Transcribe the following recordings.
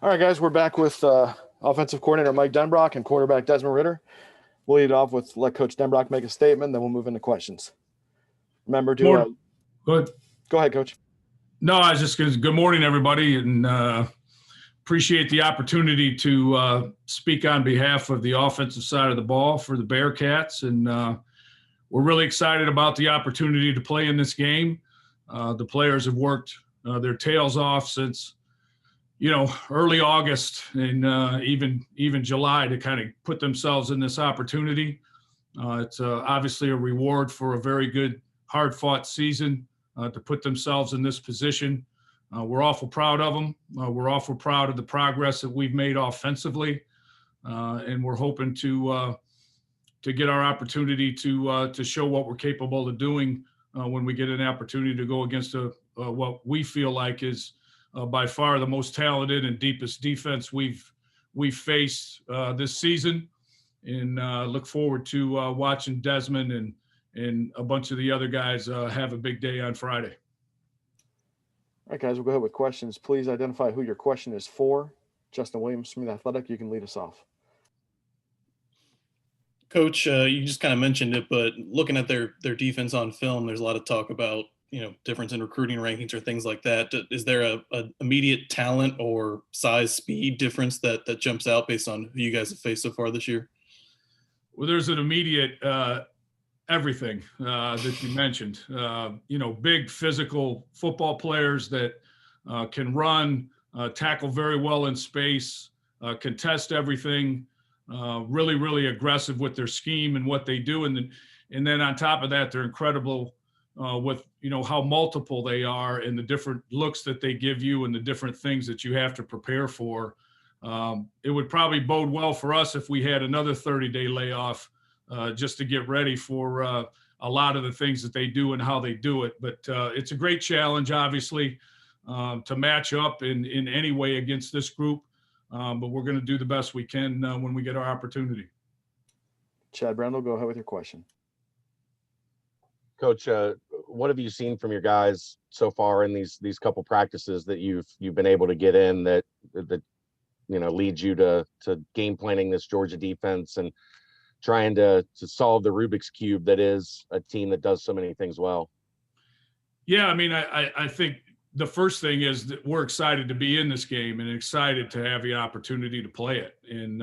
All right, guys, we're back with offensive coordinator Mike Denbrock and quarterback Desmond Ridder. We'll lead off with let Coach Denbrock make a statement, then we'll move into questions. Remember to Go ahead, Coach. No, I was just going to good morning, everybody, and appreciate the opportunity to speak on behalf of the offensive side of the ball for the Bearcats. And we're really excited about the opportunity to play in this game. The players have worked their tails off since, early August and even July to kind of put themselves in this opportunity. It's obviously a reward for a very good, hard-fought season to put themselves in this position. We're awful proud of them. We're awful proud of the progress that we've made offensively, and we're hoping to get our opportunity to show what we're capable of doing when we get an opportunity to go against what we feel like is by far the most talented and deepest defense we've faced this season. And look forward to watching Desmond and a bunch of the other guys have a big day on Friday. All right, guys, we'll go ahead with questions. Please identify who your question is for. Justin Williams, Smith Athletic, you can lead us off. Coach, you just kind of mentioned it, but looking at their defense on film, there's a lot of talk about, difference in recruiting rankings or things like that. Is there a immediate talent or size speed difference that jumps out based on who you guys have faced so far this year? Well, there's an immediate everything that you mentioned. Big physical football players that can run, tackle very well in space, contest everything, really, really aggressive with their scheme and what they do. And then on top of that, they're incredible with, how multiple they are and the different looks that they give you and the different things that you have to prepare for. It would probably bode well for us if we had another 30-day layoff just to get ready for a lot of the things that they do and how they do it. But it's a great challenge, obviously, to match up in any way against this group. But we're going to do the best we can when we get our opportunity. Chad Brendel, go ahead with your question. Coach, what have you seen from your guys so far in these couple practices that you've been able to get in that leads you to game planning this Georgia defense and trying to solve the Rubik's Cube that is a team that does so many things well? Yeah, I mean, I think the first thing is that we're excited to be in this game and excited to have the opportunity to play it. And,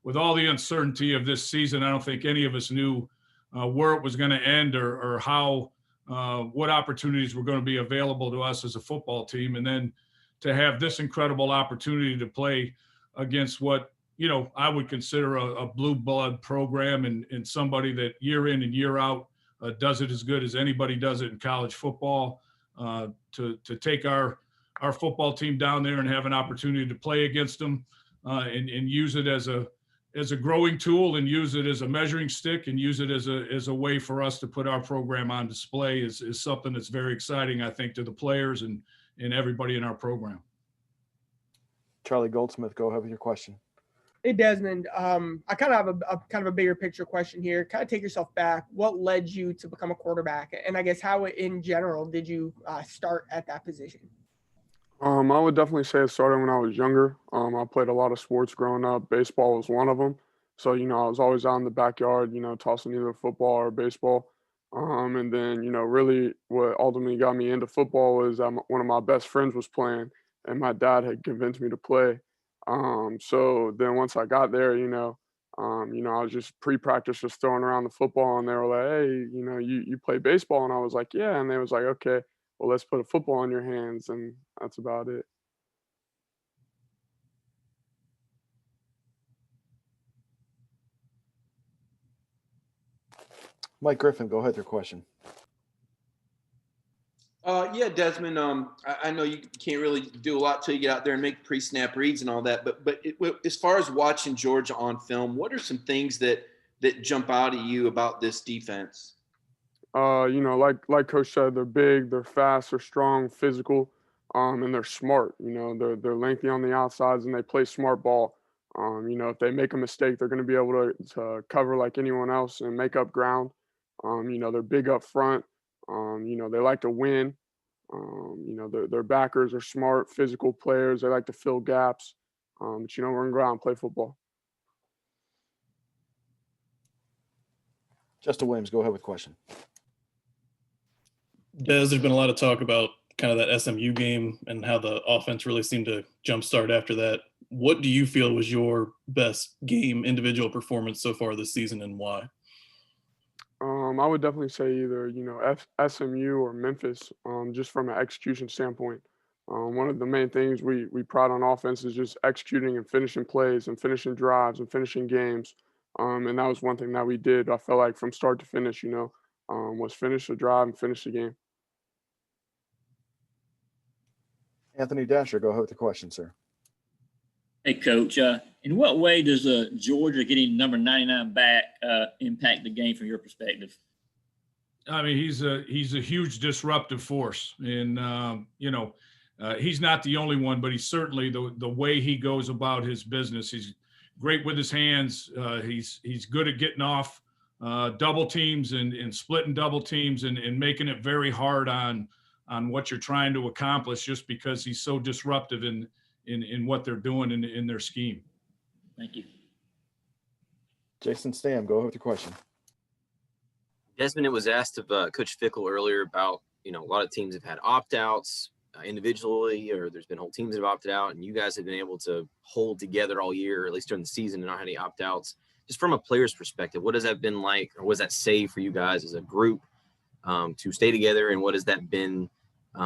with all the uncertainty of this season, I don't think any of us knew where it was going to end or how, what opportunities were going to be available to us as a football team. And then to have this incredible opportunity to play against what, I would consider a blue blood program and somebody that year in and year out does it as good as anybody does it in college football. To take our football team down there and have an opportunity to play against them and use it as a growing tool and use it as a measuring stick and use it as a way for us to put our program on display is something that's very exciting, I think, to the players and everybody in our program. Charlie Goldsmith, go ahead with your question. Hey, Desmond, I kind of have a bigger picture question here. Kind of take yourself back. What led you to become a quarterback? And I guess how in general did you start at that position? I would definitely say it started when I was younger. I played a lot of sports growing up. Baseball was one of them. So, I was always out in the backyard, tossing either football or baseball. And then, really what ultimately got me into football was one of my best friends was playing and my dad had convinced me to play. So then once I got there, I was just pre-practice just throwing around the football and they were like, hey, you play baseball? And I was like, yeah. And they was like, okay, well, let's put a football in your hands. And that's about it. Mike Griffin, go ahead with your question. Yeah, Desmond, I know you can't really do a lot till you get out there and make pre-snap reads and all that, but as far as watching Georgia on film, what are some things that jump out at you about this defense? Like Coach said, they're big, they're fast, they're strong, physical. and they're smart. You know, they're lengthy on the outsides and they play smart ball. You know, if they make a mistake, they're going to be able to cover like anyone else and make up ground. You know, they're big up front. You know, they like to win. You know, their backers are smart, physical players. They like to fill gaps. But, you know, we're going to go out and play football. Justin Williams, go ahead with question. Des, there's been a lot of talk about kind of that SMU game and how the offense really seemed to jumpstart after that. What do you feel was your best game individual performance so far this season, and why? I would definitely say either, you know, SMU or Memphis, just from an execution standpoint. One of the main things we pride on offense is just executing and finishing plays and finishing drives and finishing games. And that was one thing that we did, I felt like, from start to finish, you know, was finish the drive and finish the game. Anthony Dasher, go ahead with the question, sir. Hey, Coach. In what way does Georgia getting number 99 back impact the game from your perspective? I mean, he's a huge disruptive force, and you know, he's not the only one, but he's certainly the way he goes about his business. He's great with his hands. He's good at getting off double teams and splitting double teams and making it very hard on what you're trying to accomplish, just because he's so disruptive in what they're doing in their scheme. Thank you. Jason Stam, go ahead with your question. Desmond, it was asked of Coach Fickle earlier about, you know, a lot of teams have had opt-outs individually, or there's been whole teams that have opted out, and you guys have been able to hold together all year, at least during the season, and not have any opt-outs. Just from a player's perspective, what has that been like, or what does that say for you guys as a group to stay together, and what has that been? I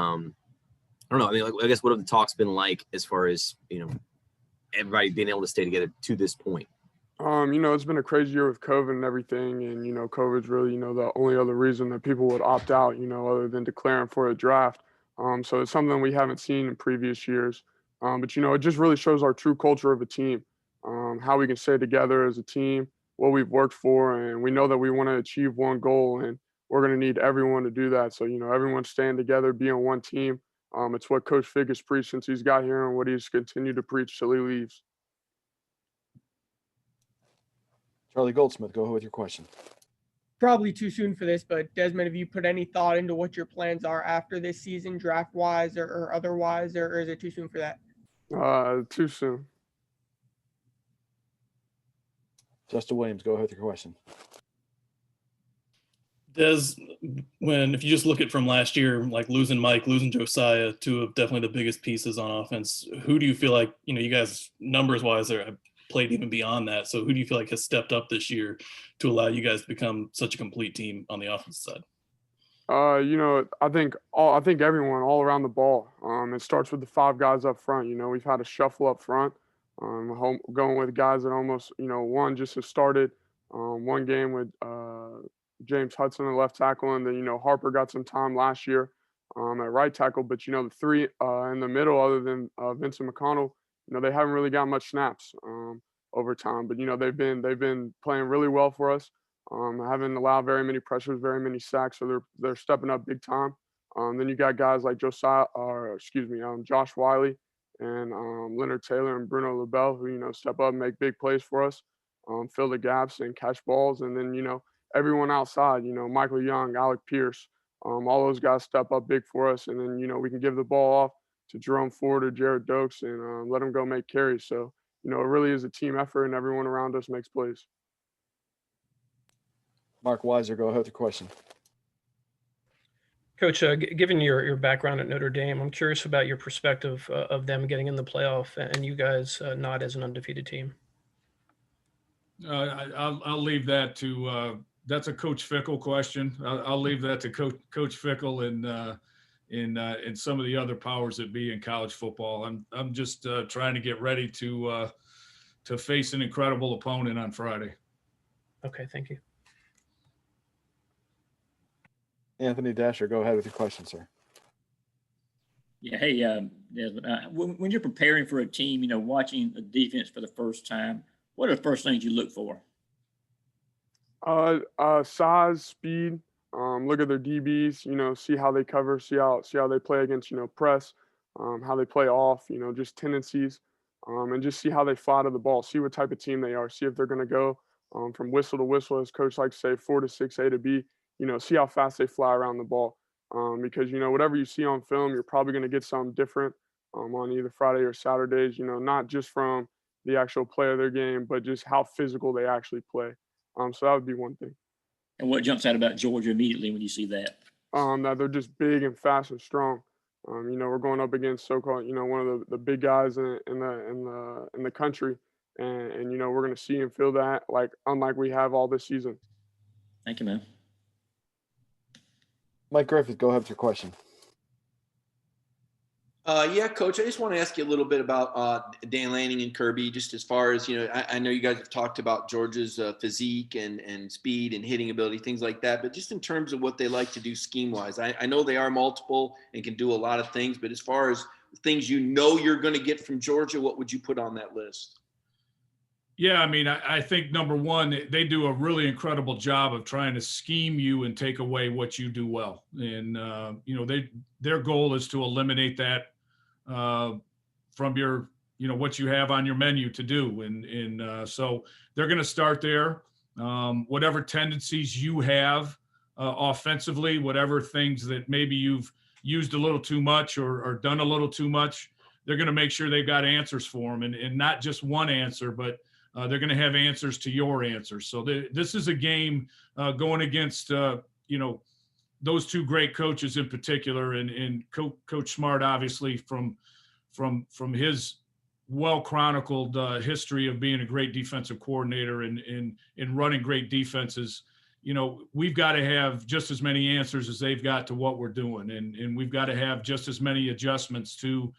don't know. I mean, like, I guess what have the talks been like as far as, you know, everybody being able to stay together to this point? You know, it's been a crazy year with COVID and everything. And, you know, COVID's really, you know, the only other reason that people would opt out, you know, other than declaring for a draft. So it's something we haven't seen in previous years. But, you know, it just really shows our true culture of a team, how we can stay together as a team, what we've worked for. And we know that we want to achieve one goal, and we're going to need everyone to do that. So, you know, everyone's staying together, being one team. It's what Coach Fig has preached since he's got here and what he's continued to preach till he leaves. Charlie Goldsmith, go ahead with your question. Probably too soon for this, but Desmond, have you put any thought into what your plans are after this season, draft-wise or otherwise, or is it too soon for that? Too soon. Justin Williams, go ahead with your question. Des, if you just look at from last year, like losing Mike, losing Josiah, two of definitely the biggest pieces on offense, who do you feel like, you know, you guys numbers-wise have played even beyond that? So who do you feel like has stepped up this year to allow you guys to become such a complete team on the offense side? You know, I think everyone all around the ball. It starts with the five guys up front. You know, we've had a shuffle up front, going with guys that almost, you know, one just has started one game with James Hudson at left tackle, and then, you know, Harper got some time last year at right tackle. But, you know, the three in the middle, other than Vincent McConnell, you know, they haven't really got much snaps over time. But, you know, they've been playing really well for us. Haven't allowed very many pressures, very many sacks, so they're stepping up big time. Then you got guys like Josh Wiley and Leonard Taylor and Bruno LaBelle, who, you know, step up and make big plays for us, fill the gaps and catch balls. And then, you know, everyone outside, you know, Michael Young, Alec Pierce, all those guys step up big for us. And then, you know, we can give the ball off to Jerome Ford or Jared Dokes and let them go make carries. So, you know, it really is a team effort, and everyone around us makes plays. Marc Weiszer, go ahead with your question. Coach, given your background at Notre Dame, I'm curious about your perspective of them getting in the playoff and you guys not as an undefeated team. I'll leave that to that's a Coach Fickle question. I'll leave that to Coach Fickle and some of the other powers that be in college football. I'm just trying to get ready to face an incredible opponent on Friday. Okay, thank you. Anthony Dasher, go ahead with your question, sir. Yeah, hey, Desmond, when you're preparing for a team, you know, watching a defense for the first time, what are the first things you look for? Size, speed. Look at their DBs. You know, see how they cover. See how they play against, you know, press. how they play off, just tendencies, and just see how they fly to the ball, see what type of team they are, see if they're going to go from whistle to whistle, as coach likes to say, 4 to 6, A to B, see how fast they fly around the ball. Because, whatever you see on film, you're probably going to get something different on either Friday or Saturdays, not just from the actual play of their game, but just how physical they actually play. So that would be one thing. And what jumps out about Georgia immediately when you see that? That they're just big and fast and strong. We're going up against so-called, one of the big guys in the country, and we're going to see and feel that unlike we have all this season. Thank you, man. Mike Griffith, go ahead with your question. Yeah, Coach, I just want to ask you a little bit about Dan Lanning and Kirby, just as far as, I know you guys have talked about Georgia's physique and speed and hitting ability, things like that, but just in terms of what they like to do scheme-wise, I know they are multiple and can do a lot of things, but as far as things you're going to get from Georgia, what would you put on that list? Yeah, I think number one, they do a really incredible job of trying to scheme you and take away what you do well. And, their goal is to eliminate that from your, what you have on your menu to do. And so they're going to start there. Whatever tendencies you have offensively, whatever things that maybe you've used a little too much or done a little too much, they're going to make sure they've got answers for them, and not just one answer, but they're going to have answers to your answers. So this is a game going against, those two great coaches in particular, and Coach Smart, obviously from his well-chronicled history of being a great defensive coordinator and running great defenses. We've got to have just as many answers as they've got to what we're doing, and we've got to have just as many adjustments to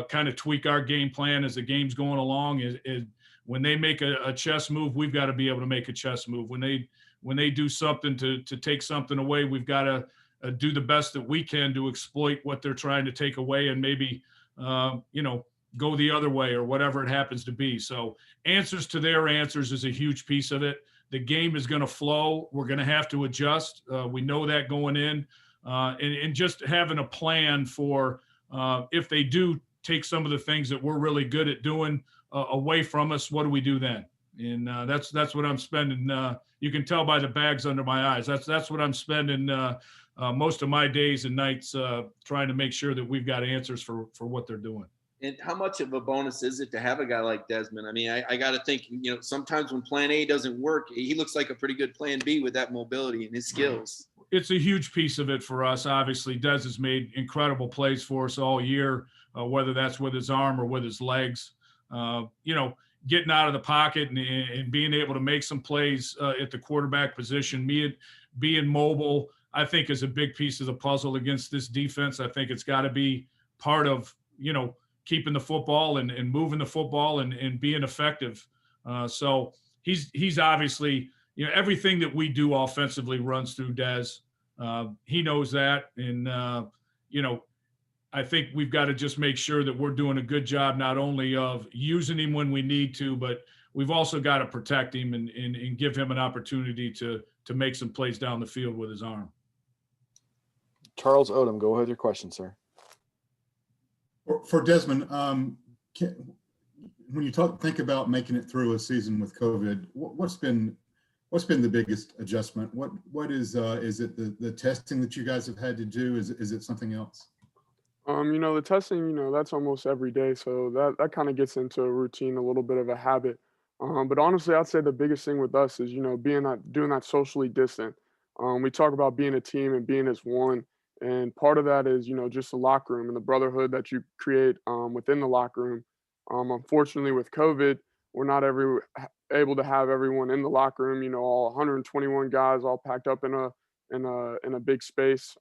kind of tweak our game plan as the game's going along. When they make a chess move, we've got to be able to make a chess move. When they do something to take something away, we've got to do the best that we can to exploit what they're trying to take away, and maybe, go the other way or whatever it happens to be. So answers to their answers is a huge piece of it. The game is going to flow. We're going to have to adjust. We know that going in, and just having a plan for if they do take some of the things that we're really good at doing away from us, what do we do then? And that's what I'm spending. You can tell by the bags under my eyes. That's what I'm spending most of my days and nights trying to make sure that we've got answers for what they're doing. And how much of a bonus is it to have a guy like Desmond? I got to think, sometimes when plan A doesn't work, he looks like a pretty good plan B with that mobility and his skills. It's a huge piece of it for us. Obviously, Des has made incredible plays for us all year, whether that's with his arm or with his legs. Getting out of the pocket and being able to make some plays at the quarterback position, being mobile, I think is a big piece of the puzzle against this defense. I think it's got to be part of, keeping the football and moving the football and being effective. So he's obviously, everything that we do offensively runs through Des. He knows that. And, I think we've got to just make sure that we're doing a good job, not only of using him when we need to, but we've also got to protect him and give him an opportunity to make some plays down the field with his arm. Charles Odom, go ahead with your question, sir. For Desmond, when you think about making it through a season with COVID, what's been the biggest adjustment? What is it the testing that you guys have had to do? Is it something else? The testing, that's almost every day. So that kind of gets into a routine, a little bit of a habit. But honestly, I'd say the biggest thing with us is, doing that socially distant. We talk about being a team and being as one. And part of that is, just the locker room and the brotherhood that you create within the locker room. Unfortunately, with COVID, we're not able to have everyone in the locker room. All 121 guys all packed up in a big space.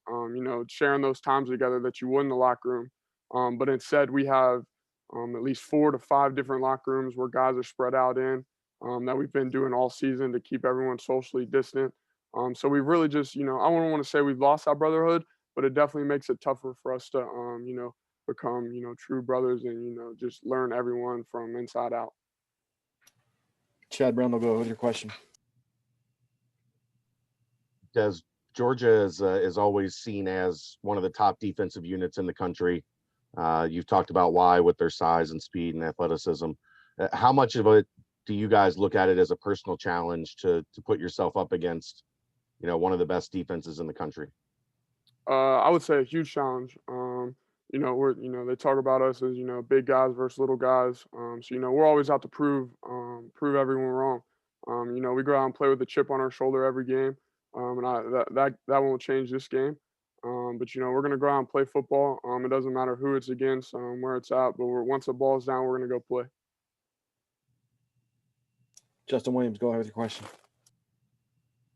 Sharing those times together that you would in the locker room. But instead, we have at least 4 to 5 different locker rooms where guys are spread out in that we've been doing all season to keep everyone socially distant. So we've really just, I wouldn't want to say we've lost our brotherhood, but it definitely makes it tougher for us to, become, true brothers and, just learn everyone from inside out. Chad Brendel, go with your question. Georgia is always seen as one of the top defensive units in the country. You've talked about why with their size and speed and athleticism. How much of it do you guys look at it as a personal challenge to put yourself up against, one of the best defenses in the country? I would say a huge challenge. They talk about us as, big guys versus little guys. We're always out to prove everyone wrong. We go out and play with a chip on our shoulder every game. That won't change this game. But we're going to go out and play football. It doesn't matter who it's against, where it's at, but once the ball's down, we're going to go play. Justin Williams, go ahead with your question.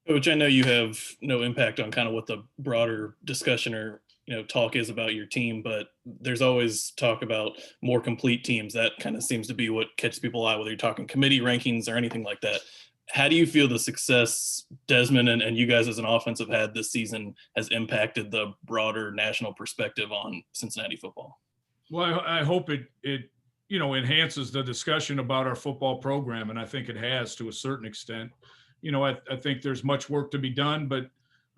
Coach, I know you have no impact on kind of what the broader discussion or talk is about your team, but there's always talk about more complete teams. That kind of seems to be what catches people's eye, whether you're talking committee rankings or anything like that. How do you feel the success Desmond and you guys as an offense have had this season has impacted the broader national perspective on Cincinnati football? Well, I hope it enhances the discussion about our football program, and I think it has to a certain extent. I think there's much work to be done, but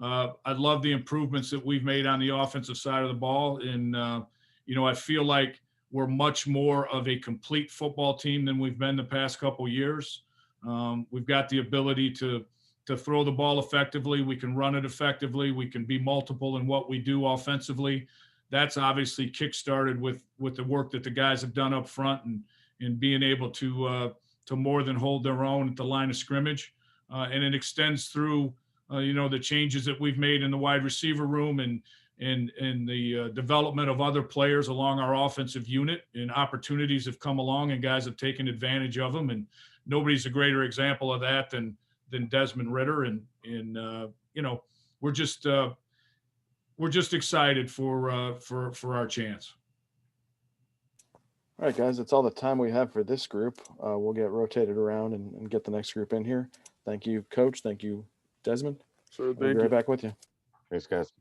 I love the improvements that we've made on the offensive side of the ball. And, I feel like we're much more of a complete football team than we've been the past couple of years. We've got the ability to throw the ball effectively. We can run it effectively. We can be multiple in what we do offensively. That's obviously kickstarted with the work that the guys have done up front and being able to more than hold their own at the line of scrimmage. And it extends through, the changes that we've made in the wide receiver room and the development of other players along our offensive unit, and opportunities have come along and guys have taken advantage of them. And nobody's a greater example of that than Desmond Ridder. And we're just excited for our chance. All right, guys, that's all the time we have for this group. We'll get rotated around and get the next group in here. Thank you, Coach. Thank you, Desmond. So We'll be right back with you. Thanks, guys.